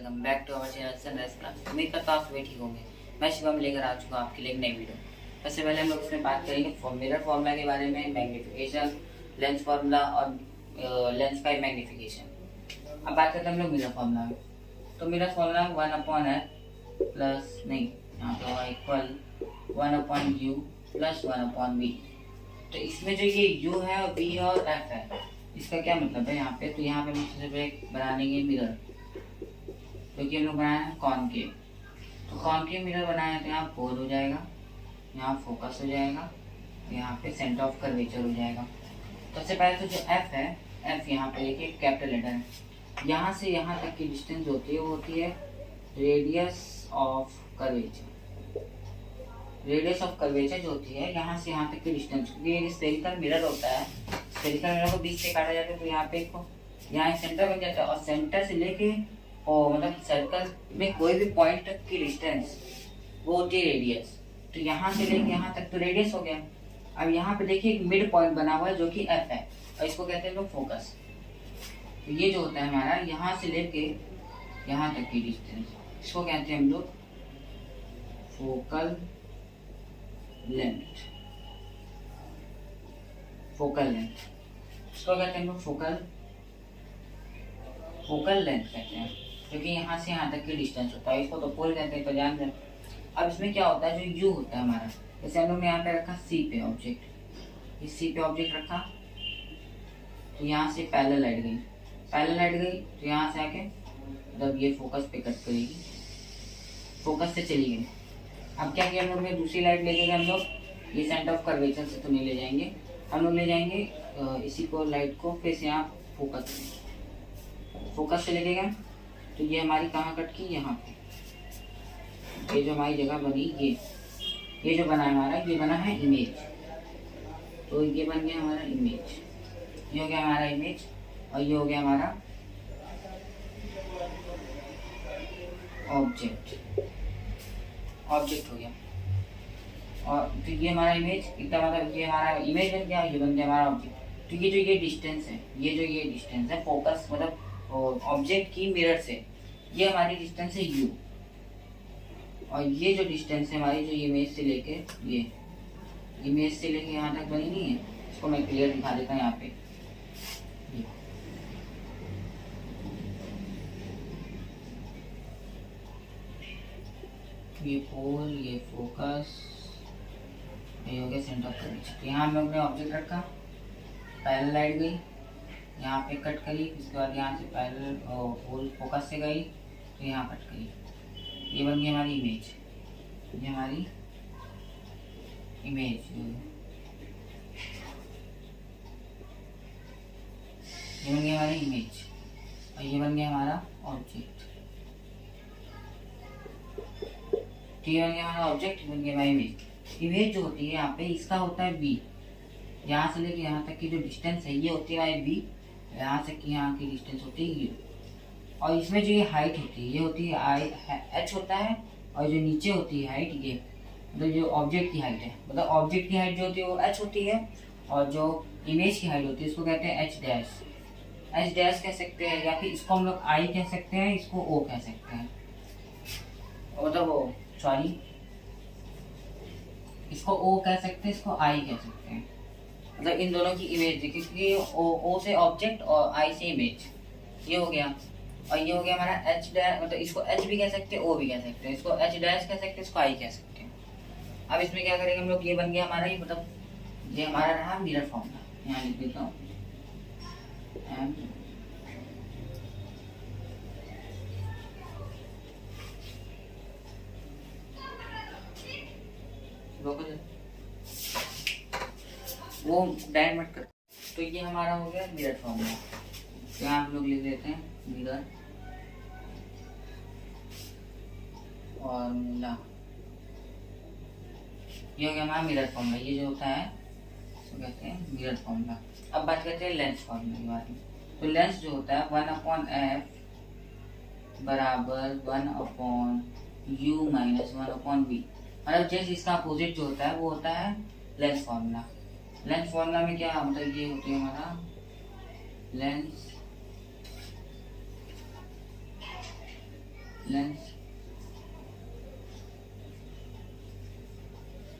Welcome back to our channel sunrise class. उम्मीद करता हूँ आप सभी ठीक होंगे। मैं शिवम लेकर आ चुका हूँ आपके लिए एक नई वीडियो। सबसे पहले हम लोग इसमें बात करेंगे मिरर फार्मूला के बारे में, मैग्नीफिकेशन, लेंस फार्मूला और लेंस का मैग्नीफिकेशन। अब बात करते हैं हम लोग मिरर फार्मूला में। तो मिरर फार्मूला 1/f प्लस नहीं, यहाँ पे होगा इक्वल 1/u प्लस 1/v। तो इसमें जो ये u है, v और f है, इसका क्या मतलब है यहाँ पे? तो यहाँ पे हम सबसे पहले बना लेंगे मिरर, क्योंकि हम लोग बनाए हैं कॉनकेव। तो कॉनकेव मिरर बनाया तो यहाँ पोल हो जाएगा, यहाँ फोकस हो जाएगा, यहाँ पे सेंटर ऑफ कर्वेचर हो जाएगा। तो सबसे पहले तो जो f है, f यहाँ पे देखिए कैपिटल लेटर है। यहाँ से यहाँ तक की डिस्टेंस होती है वो होती है radius of curvature. Radius of curvature जो होती है यहाँ से यहाँ तक की डिस्टेंस, क्योंकि ये स्फेरिकल मिरर होता है, स्फेरिकल मिरर को बीच से काटा जाता है, तो यहाँ पे यहाँ सेंटर बन जाता है और सेंटर से लेके और मतलब सर्कल में कोई भी पॉइंट तक की डिस्टेंस वो होती है रेडियस। तो यहाँ से लेके यहाँ तक तो रेडियस हो गया। अब यहाँ पे देखिए एक मिड पॉइंट बना हुआ है जो कि एफ है, और इसको कहते हैं लोग फोकस। तो ये जो होता है हमारा यहाँ से लेके यहाँ तक की डिस्टेंस, इसको कहते हैं हम लोग फोकल लेंथ। फोकल लेंथ इसको कहते हैं हम लोग फोकल लेंथ कहते हैं, क्योंकि यहाँ से यहाँ तक की डिस्टेंस होता है। इसको तो पोल कहते हैं, तो ध्यान दें। अब इसमें क्या होता है, जो यू होता है हमारा, जैसे हम लोग ने यहाँ पे रखा सी पे ऑब्जेक्ट, इस सी पे ऑब्जेक्ट रखा, तो यहाँ से पैरेलल लाइट गई, तो यहाँ से आके मतलब ये फोकस पे कट करेगी, फोकस से चली गई। अब क्या किया हम लोग ने, दूसरी लाइट ले गए हम लोग, ये सेंटर ऑफ कर्वेचर से तो नहीं ले जाएंगे, हम लोग ले जाएंगे इसी को, लाइट को फिर से यहाँ फोकस से लेके गए। तो ये हमारी कहाँ कट की, यहाँ पे। ये जो हमारी जगह बनी, ये जो बना है हमारा, ये बना है इमेज। तो ये बन गया हमारा इमेज, ये हो गया हमारा इमेज, और ये हो गया हमारा ऑब्जेक्ट हो गया। और तो ये हमारा इमेज इतना, मतलब ये हमारा इमेज बन गया, ये बन गया हमारा ऑब्जेक्ट। तो ये जो ये डिस्टेंस है, ये डिस्टेंस है फोकस मतलब ऑब्जेक्ट की मिरर से, ये हमारी डिस्टेंस है u। और ये जो डिस्टेंस है हमारी, जो इमेज से लेके यहाँ तक बनी नहीं है, इसको मैं क्लियर दिखा देता हूँ यहाँ पे। ये पोल, ये फोकस, ये हो गया सेंटर ऑफ कर्वेचर। यहाँ हम लोग ने ऑब्जेक्ट रखा, पैरेलल लाइट गई, यहाँ पे कट करी, उसके बाद यहाँ से पैरेलल पोल फोकस से गई, तो यहाँ कट करी, ये बन गई हमारी इमेज। ये हमारी इमेज, ये बन गई हमारी इमेज, और ये बन गया हमारा ऑब्जेक्ट। तो ये बन गया हमारा ऑब्जेक्ट, बन गया हमारी इमेज। इमेज जो होती है यहाँ पे, इसका होता है बी, यहाँ से लेके यहाँ तक की जो डिस्टेंस है ये होती है हमारी बी, यहाँ से कि यहाँ की डिस्टेंस होती है यू। और इसमें जो ये हाइट होती है, ये होती है आई एच होता है, और जो नीचे होती है हाइट, ये मतलब जो ऑब्जेक्ट की हाइट है, मतलब ऑब्जेक्ट की हाइट जो होती है वो एच होती है, और जो इमेज की हाइट होती है इसको कहते हैं एच डैश कह सकते हैं, या फिर इसको हम लोग आई कह सकते हैं, इसको ओ कह सकते हैं, मतलब वो सॉरी, इसको ओ कह सकते हैं, इसको आई कह सकते हैं। मतलब इन दोनों की इमेज देखिए, क्योंकि ओ से ऑब्जेक्ट और आई से इमेज, ये हो गया। और ये हो गया हमारा एच डैश, मतलब इसको एच भी कह सकते हैं, ओ भी कह सकते हैं, इसको एच डैश कह सकते हैं, इसको आई कह सकते हैं। अब इसमें क्या करेंगे हम लोग, ये बन गया हमारा, ये मतलब ये हमारा रहा मिरर फॉर्मूला। यहाँ लिख देता हूँ वो डायन मत कर। तो ये हमारा हो गया मिरर फॉर्मूला। तो यहाँ हम लोग लिख देते हैं मिरर फॉर्मूला, ये हो गया हमारा मिरर फॉर्मूला। ये जो होता है इसको कहते हैं मिरर फॉर्मूला। अब बात करते हैं लेंस फॉर्मूला के बारे में। तो लेंस जो होता है 1/f बराबर 1/u माइनस 1/v, मतलब जैसे इसका अपोजिट जो होता है वो होता है लेंस फॉर्मूला। लेंस फॉर्मूला में क्या मतलब, ये होती है हमारा लेंस लेंस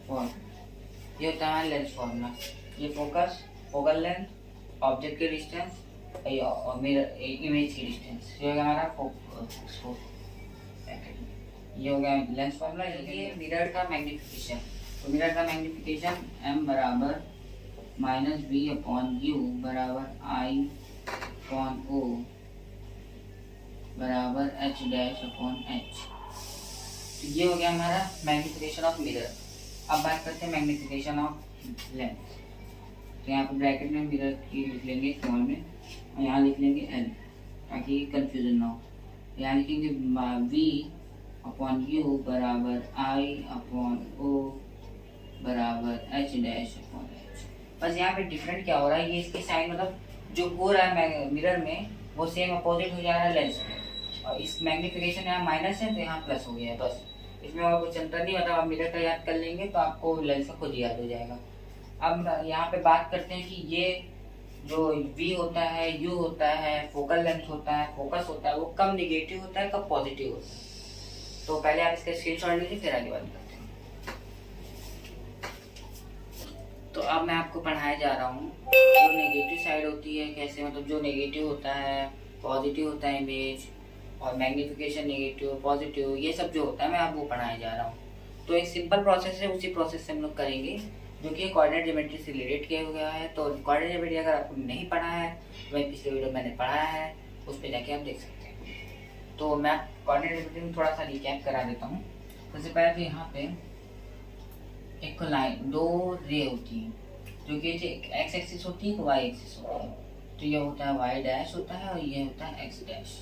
फॉर्म, ये होता है लेंस फॉर्मूला। ये फोकस, फोकल लेंथ, ऑब्जेक्ट की डिस्टेंस और मिरर इमेज की डिस्टेंस, ये हो गया हमारा ये हो गया लेंस फॉर्मूला। ये मिरर का मैग्निफिकेशन, तो मिरर का मैग्निफिकेशन m बराबर माइनस बी अपॉन यू बराबर आई अपॉन ओ बराबर एच डैश अपॉन एच। तो ये हो गया हमारा मैग्निफिकेशन ऑफ मिरर। अब बात करते हैं मैग्निफिकेशन ऑफ लेंस। तो यहाँ पर ब्रैकेट में मिरर की लिख लेंगे स्मॉल में और यहाँ लिख लेंगे एल ताकि कंफ्यूजन ना हो। यहाँ लिखेंगे वी अपॉन यू बराबर आई अपॉन ओ बराबर एच डैश अपॉन एच। बस यहाँ पे डिफरेंट क्या हो रहा है, ये इसकी साइन मतलब जो हो रहा है मिरर में वो सेम अपोजिट हो जा रहा है लेंस में, और इस मैग्निफिकेशन यहाँ माइनस है तो यहाँ प्लस हो गया है। बस इसमें और कुछ अंतर नहीं, मतलब आप मिरर का याद कर लेंगे तो आपको लेंस का खुद याद हो जाएगा। अब यहाँ पे बात करते हैं कि ये जो V होता है, U होता है, फोकल लेंथ होता है, फोकस होता है, वो कब निगेटिव होता है कब पॉजिटिव होता है। तो पहले आप इसका स्क्रीनशॉट लीजिए फिर आगे बात करते हैं। तो अब मैं आपको पढ़ाया जा रहा हूँ जो नेगेटिव साइड होती है कैसे, मतलब जो नेगेटिव होता है पॉजिटिव होता है इमेज, और मैग्निफिकेशन नेगेटिव पॉजिटिव ये सब जो होता है मैं आपको पढ़ाया जा रहा हूँ। तो एक सिंपल प्रोसेस है, उसी प्रोसेस से हम लोग करेंगे जो कि कोऑर्डिनेट ज्योमेट्री से रिलेट किया हुआ है। तो कोऑर्डिनेट ज्योमेट्री अगर आपको नहीं पढ़ा है तो मैं पिछले वीडियो मैंने पढ़ाया है, उस पर जाके आप देख सकते हैं। तो मैं कोऑर्डिनेट ज्योमेट्री में थोड़ा सा रिकैप करा देता हूँ। सबसे पहले तो यहाँ पे एक लाइन दो रे होती है जो कि एक्स एक्सिस होती है, वाई एक्सिस होती है। तो ये होता है वाई डैश होता है और ये होता है एक्स डैश।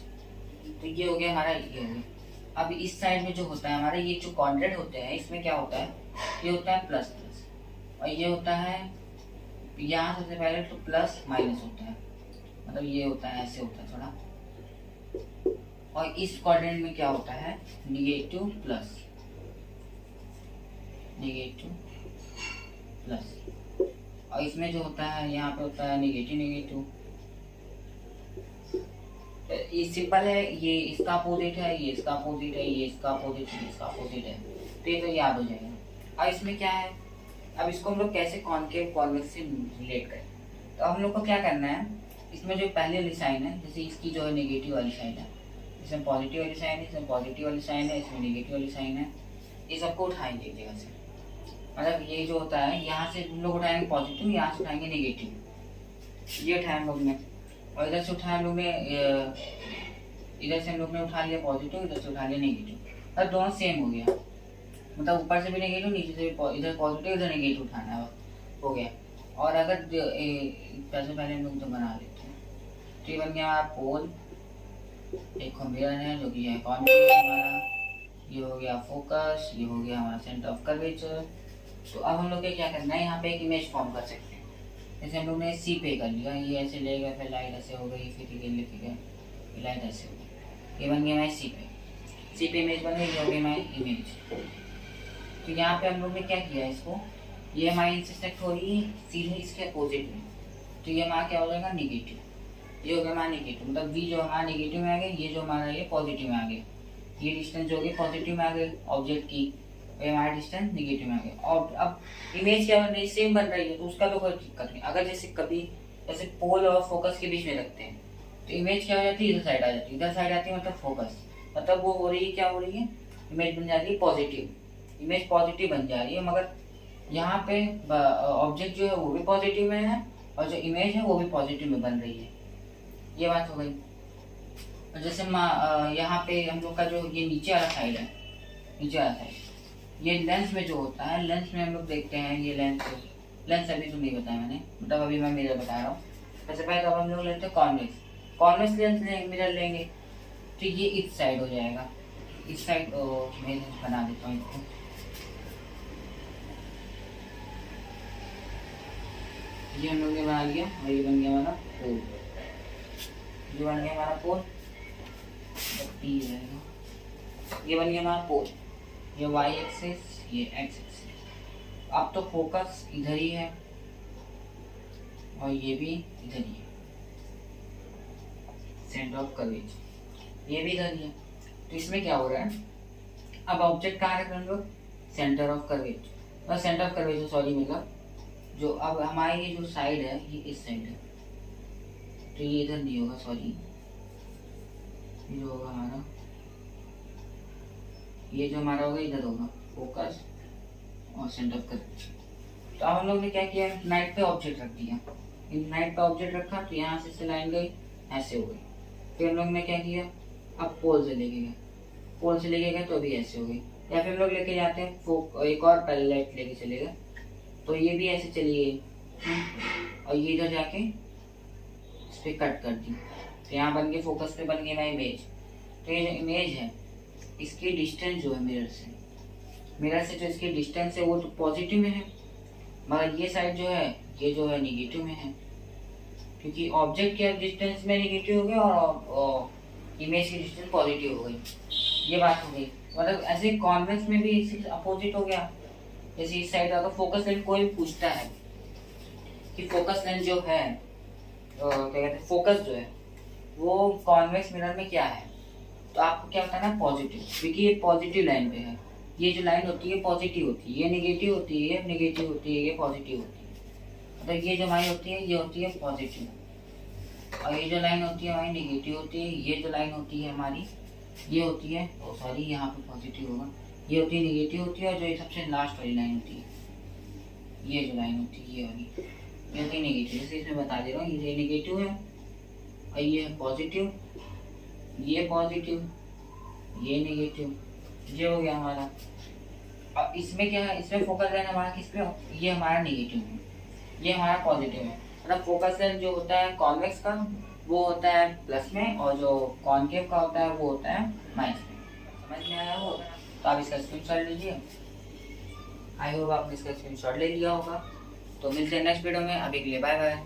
तो ये हो गया हमारा, ये हो गया। अब इस साइड में जो होता है हमारा ये जो क्वाड्रेंट होते हैं इसमें क्या होता है, ये होता है प्लस प्लस, और ये होता है यहाँ सबसे पहले तो प्लस माइनस होता है, मतलब ये होता है ऐसे होता है थोड़ा। और इस क्वाड्रेंट में क्या होता है निगेटिव प्लस, निगेटिव प्लस, और इसमें जो होता है यहाँ पे होता है निगेटिव निगेटिव। ये सिंपल है, ये इसका अपोजिट है, ये इसका अपोजिट है, ये इसका अपोजिट है, इसका अपोजिट है। तो ये तो याद हो जाएगा। अब इसमें क्या है, अब इसको हम लोग कैसे कॉनकेव कॉन्वेक्स से रिलेट करें। तो हम लोग को क्या करना है, इसमें जो पहले वाली साइन है जैसे इसकी जो है नेगेटिव वाली साइन है, इसमें पॉजिटिव वाली साइन है, इसमें पॉजिटिव वाली साइन है, इसमें नेगेटिव वाली साइन है, ये सबको उठाएंगे एक जगह से। मतलब ये जो होता है यहाँ से हम लोग उठाएंगे पॉजिटिव, यहाँ से उठाएंगे नेगेटिव, ये उठाए हम लोग ने, और इधर से उठाया हम लोग ने, इधर से हम लोग ने उठा लिया पॉजिटिव, इधर से उठा लिया नेगेटिव। अब दोनों सेम हो गया, मतलब ऊपर से भी नेगेटिव नीचे से भी, इधर पॉजिटिव इधर नेगेटिव उठाना है, हो गया। और अगर सबसे पहले हम लोग तो बना लेते हैं, तो ये बन गया हमारा पोल, एक मिरर है जो कि है कॉन्वेक्स हमारा, ये हो गया फोकस, ये हो गया हमारा सेंटर ऑफ कर्वेचर। तो अब हम लोग क्या करना है, यहाँ पे एक इमेज फॉर्म कर सकते हैं। जैसे हम लोग ने सी पे कर लिया, ये ऐसे ले गए, फिर लाइट ऐसे हो गई, फिर ये लिख गए लाइट ऐसे हो गई, ये बन गया हमारी सी पे इमेज बन गई, ये हो गई हमारी इमेज। तो यहाँ पे हम लोग ने क्या किया इसको, ये हमारी इंटरसेक्ट हो रही है सीधे इसके अपोजिट में, तो ये हमारा क्या हो जाएगा निगेटिव, ये हो गया हमारा निगेटिव, मतलब वी जो हमारा निगेटिव में आ गया, ये जो हमारा ये पॉजिटिव में आ गया, ये डिस्टेंस जो होगी पॉजिटिव में आ गई ऑब्जेक्ट की, ये हमारा डिस्टेंस निगेटिव में आ गया। और अब इमेज क्या बन रही है, सेम बन रही है, तो उसका तो कोई दिक्कत नहीं। अगर जैसे कभी जैसे पोल और फोकस के बीच में रखते हैं तो इमेज क्या हो जाती है, इधर साइड आ जाती है, इधर साइड आती है मतलब फोकस, मतलब वो हो रही है क्या हो रही है, इमेज बन जाती है पॉजिटिव, इमेज पॉजिटिव बन जा रही है। मगर यहाँ पे ऑब्जेक्ट जो है वो भी पॉजिटिव में है और जो इमेज है वो भी पॉजिटिव में बन रही है, ये बात हो गई। जैसे यहाँ पे हम लोग का जो ये नीचे वाला साइड है, नीचे वाला साइड ये लेंस में जो होता है, लेंस में हम लोग देखते हैं ये लेंस अभी तो नहीं बताया मैंने, मतलब अभी मैं मिरर बता रहा हूँ। सबसे पहले तो हम लोग लेते हैं कॉन्वेक्स लेंस मिरर लेंगे, तो ये इस साइड हो जाएगा, इस साइड मैं बना देता हूँ इसको, ये हम लोग ने बना लिया और ये बन गया हमारा पोल, ये बन गया हमारा पोल, ये बन गया हमारा पोल, ये वाई एक्सिस ये एक्स एक्सिस। अब तो फोकस इधर ही है और ये भी इधर ही है, सेंटर ऑफ कर्वेचर ये भी इधर ही है। तो इसमें क्या हो रहा है, अब ऑब्जेक्ट कहाँ रख रहे हैं हम लोग, centre of curvature, centre of curvature sorry, मतलब जो अब हमारी ये जो साइड है ये इस साइड है, तो ये इधर नहीं होगा, सॉरी जो होगा हमारा, ये जो हमारा होगा इधर होगा फोकस और सेंटर ऑफ कर्वेचर। तो अब हम लोग ने क्या किया, नाइट पे ऑब्जेक्ट रख दिया, नाइट पे ऑब्जेक्ट रखा तो यहाँ से लाइन गई, ऐसे हो गई। फिर हम लोग ने क्या किया, अब पोल से लेके गए, पोल से लेके गए तो अभी ऐसे हो गई, या फिर हम लोग लेके जाते हैं एक और पैलेट लेके चले गए तो ये भी ऐसे चली गई, और ये इधर जाके इस पर कट कर दी, तो यहाँ बन के फोकस पे बन गई हमारी इमेज। तो ये जो इमेज है इसकी डिस्टेंस जो है मिरर से जो इसकी डिस्टेंस है वो तो पॉजिटिव में है, मगर ये साइड जो है ये जो है निगेटिव में है, क्योंकि ऑब्जेक्ट के डिस्टेंस में निगेटिव हो गया और इमेज की डिस्टेंस पॉजिटिव हो गई। ये बात हो गई, मतलब ऐसे कॉन्वेक्स में भी अपोजिट हो गया। जैसे इस साइड अगर फोकस लेंथ कोई भी पूछता है कि फोकस लेंथ जो है क्या कहते हैं, फोकस जो है वो कॉन्वेक्स मिरर में क्या है, तो आपको क्या बताना है, पॉजिटिव, क्योंकि ये पॉजिटिव लाइन पे है। ये जो लाइन होती है पॉजिटिव होती है, ये नेगेटिव होती है, ये नेगेटिव होती है, ये पॉजिटिव होती है। मतलब ये जो हमारी होती है ये होती है पॉजिटिव, और ये जो लाइन होती है हमारी नेगेटिव होती है। ये जो लाइन होती है हमारी ये होती है, सॉरी यहाँ पे पॉजिटिव होगा, ये होती है नेगेटिव होती है, और जो ये सबसे लास्ट वाली लाइन होती है, ये जो लाइन होती है ये वाली, ये होती है नेगेटिव। जैसे इसमें बता दे रहा हूँ, ये नेगेटिव है और ये है पॉजिटिव, ये पॉजिटिव, ये नेगेटिव, ये हो गया हमारा। अब इसमें क्या है, इसमें फोकस लाइन हमारा किस पे, ये हमारा नेगेटिव है, ये हमारा पॉजिटिव है। मतलब फोकस लाइन जो होता है कॉन्वेक्स का वो होता है प्लस में, और जो कॉनकेव का होता है वो होता है माइनस में। समझ में आया हो तो आप इसका स्क्रीनशॉट लीजिए। आई होप आपने इसका स्क्रीनशॉट ले लिया होगा। तो मिलते हैं नेक्स्ट वीडियो में, अभी के लिए बाय बाय।